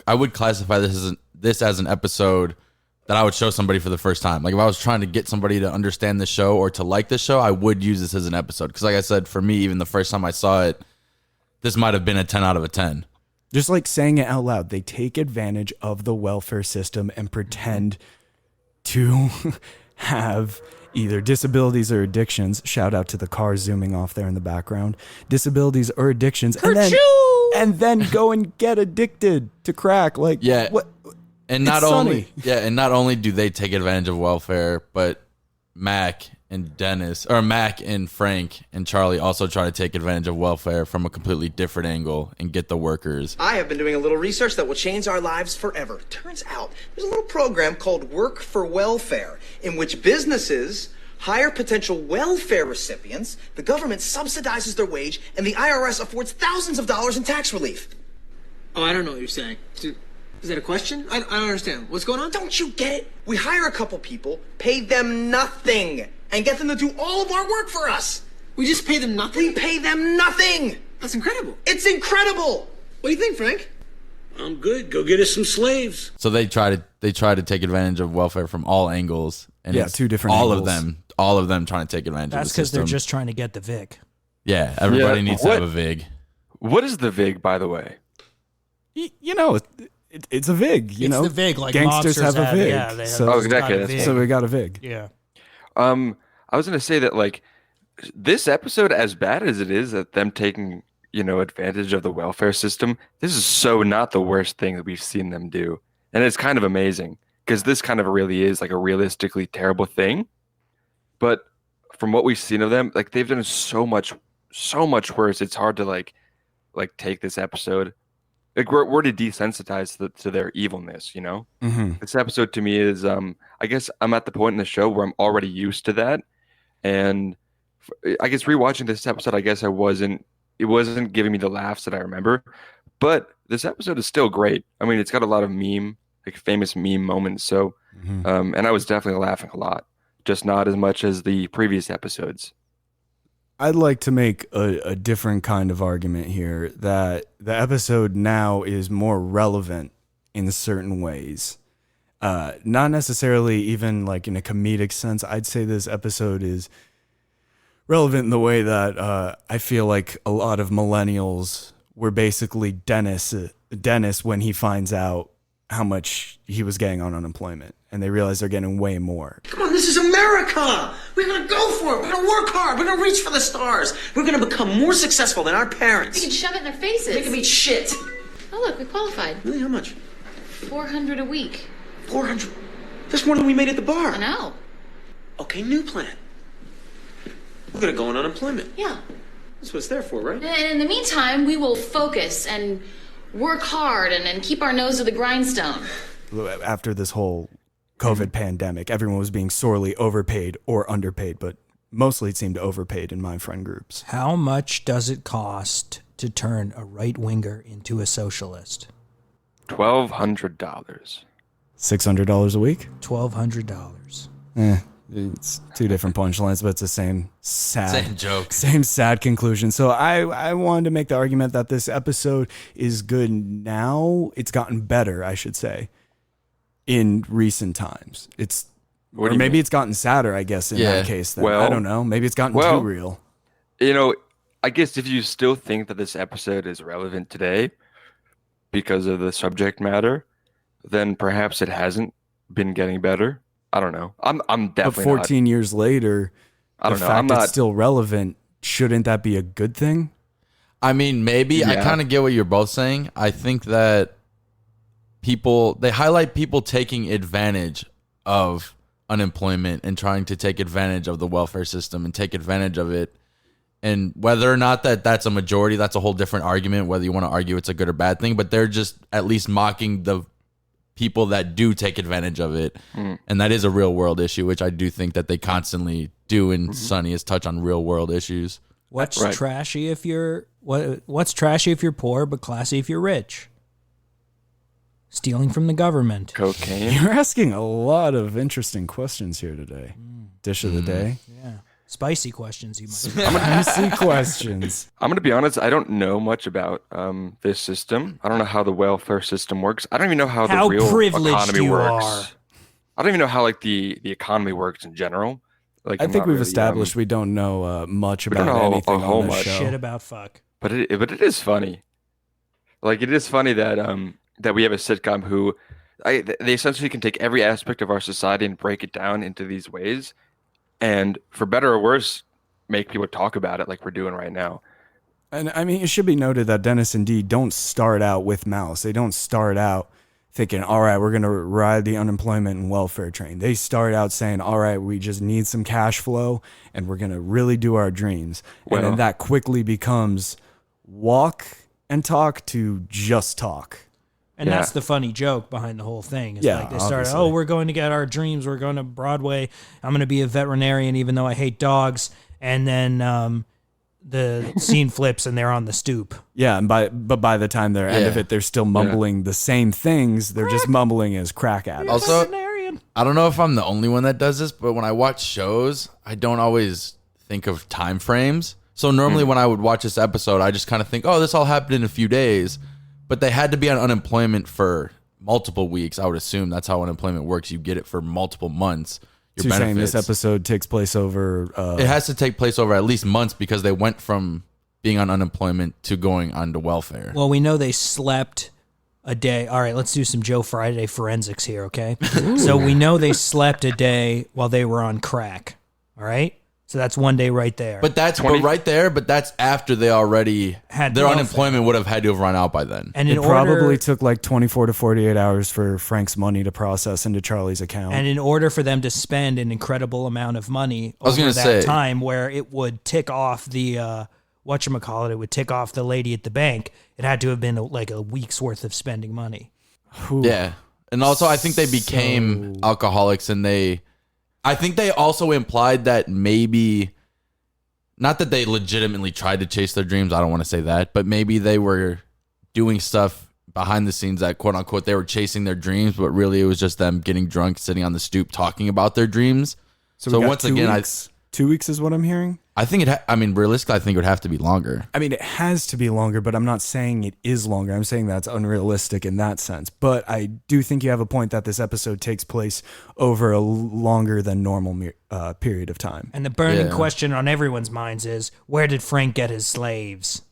I would classify this as an episode that I would show somebody for the first time. Like if I was trying to get somebody to understand the show or to like the show, I would use this as an episode. Because like I said, for me, even the first time I saw it, this might have been a 10 out of a 10. Just like saying it out loud, they take advantage of the welfare system and pretend to have either disabilities or addictions. Shout out to the car zooming off there in the background. Disabilities or addictions, and then go and get addicted to crack. Like, yeah, what? And not only do they take advantage of welfare, but Mac and Frank and Charlie also try to take advantage of welfare from a completely different angle and get the workers. I have been doing a little research that will change our lives forever. Turns out there's a little program called Work for Welfare, in which businesses hire potential welfare recipients, the government subsidizes their wage, and the IRS affords thousands of dollars in tax relief. Oh, I don't know what you're saying. Is that a question? I don't understand. What's going on? Don't you get it? We hire a couple people, pay them nothing, and get them to do all of our work for us. We just pay them nothing? We pay them nothing. That's incredible. It's incredible. What do you think, Frank? I'm good. Go get us some slaves. So they try to take advantage of welfare from all angles. And Yeah, two different angles. All of them trying to take advantage of the That's because system. they're just trying to get the VIC. Yeah, everybody needs to have a VIG. What is the VIG, by the way? You know, it's a VIG. You know, the VIG, like gangsters mobsters have a VIG. Yeah, they have so, exactly. So we got a VIG. Yeah. I was gonna say that like this episode, as bad as it is at them taking advantage of the welfare system, this is so not the worst thing that we've seen them do, and it's kind of amazing because this kind of really is like a realistically terrible thing. But from what we've seen of them, like they've done so much worse. It's hard to like take this episode. Like we're desensitized to their evilness, you know. Mm-hmm. This episode to me is, I guess I'm at the point in the show where I'm already used to that, and I guess rewatching this episode, I guess it wasn't giving me the laughs that I remember, but this episode is still great. I mean, it's got a lot of famous meme moments. So, and I was definitely laughing a lot, just not as much as the previous episodes. I'd like to make a different kind of argument here that the episode now is more relevant in certain ways. Not necessarily even like in a comedic sense. I'd say this episode is relevant in the way that I feel like a lot of millennials were basically Dennis when he finds out how much he was getting on unemployment, and they realize they're getting way more. Come on, this is America. We're going to go for it. We're going to work hard. We're going to reach for the stars. We're going to become more successful than our parents. We can shove it in their faces. They can eat shit. Oh, look, we qualified. Really? How much? $400 a week. 400. That's more than we made at the bar. I know. Okay, new plan. We're going to go on unemployment. Yeah. That's what it's there for, right? And in the meantime, we will focus and work hard and keep our nose to the grindstone. After this whole COVID pandemic, everyone was being sorely overpaid or underpaid, but mostly it seemed overpaid in my friend groups. How much does it cost to turn a right-winger into a socialist? $1,200. $600 a week? $1,200. It's two different punchlines, but it's the same Same joke. Same sad conclusion. So I wanted to make the argument that this episode is good now. It's gotten better, I should say, in recent times. Or maybe it's gotten sadder, I guess, in that case. Then. I don't know. Maybe it's gotten too real. I guess if you still think that this episode is relevant today because of the subject matter, then perhaps it hasn't been getting better. I don't know. I'm definitely. But 14 years later, the fact it's still relevant, shouldn't that be a good thing? I mean, maybe. Yeah. I kind of get what you're both saying. I think that they highlight people taking advantage of unemployment and trying to take advantage of the welfare system and take advantage of it. And whether or not that's a majority, that's a whole different argument, whether you want to argue it's a good or bad thing. But they're just at least mocking the people that do take advantage of it. And that is a real world issue, which I do think that they constantly do in Sunny is touch on real world issues. What's trashy if you're poor but classy if you're rich? Stealing from the government. Cocaine. You're asking a lot of interesting questions here today. Dish of the day. Yeah. Spicy questions, you might. Spicy questions. I'm gonna be honest. I don't know much about this system. I don't know how the welfare system works. I don't even know how the real privileged economy you works. are. I don't even know how like the economy works in general. Like I I'm think not we've really, established we don't know much we don't about know a anything whole on this much. show. Shit about fuck. But it is funny. Like it is funny that that we have a sitcom who they essentially can take every aspect of our society and break it down into these ways, and for better or worse, make people talk about it like we're doing right now. And I mean, it should be noted that Dennis and Dee don't start out with malice. They don't start out thinking, all right, we're going to ride the unemployment and welfare train. They start out saying, all right, we just need some cash flow and we're going to really do our dreams. And then that quickly becomes walk and talk to just talk. And that's the funny joke behind the whole thing. It's like they started, obviously. we're going to get our dreams. We're going to Broadway. I'm going to be a veterinarian even though I hate dogs. And then the scene flips and they're on the stoop. Yeah, and by the time they're end of it, they're still mumbling the same things. They're just mumbling as crack addicts. Also, I don't know if I'm the only one that does this, but when I watch shows, I don't always think of time frames. So normally when I would watch this episode, I just kind of think, oh, this all happened in a few days. But they had to be on unemployment for multiple weeks. I would assume that's how unemployment works. You get it for multiple months. So you're saying this episode takes place over... it has to take place over at least months because they went from being on unemployment to going on to welfare. Well, we know they slept a day. All right, let's do some Joe Friday forensics here, okay? So we know they slept a day while they were on crack, all right? So that's one day right there. But that's right there. But that's after they already had their welfare. Unemployment would have had to have run out by then. And it probably took like 24 to 48 hours for Frank's money to process into Charlie's account. And in order for them to spend an incredible amount of money over that time, where it would tick off the whatchamacallit, it would tick off the lady at the bank. It had to have been like a week's worth of spending money. Yeah, and also I think they became alcoholics, and I think they also implied that maybe, not that they legitimately tried to chase their dreams, I don't want to say that, but maybe they were doing stuff behind the scenes that, quote unquote, they were chasing their dreams, but really it was just them getting drunk, sitting on the stoop, talking about their dreams. So once again, 2 weeks is what I'm hearing? I think realistically, I think it would have to be longer. I mean, it has to be longer, but I'm not saying it is longer. I'm saying that's unrealistic in that sense. But I do think you have a point that this episode takes place over a longer than normal period of time. And the burning question on everyone's minds is, where did Frank get his slaves?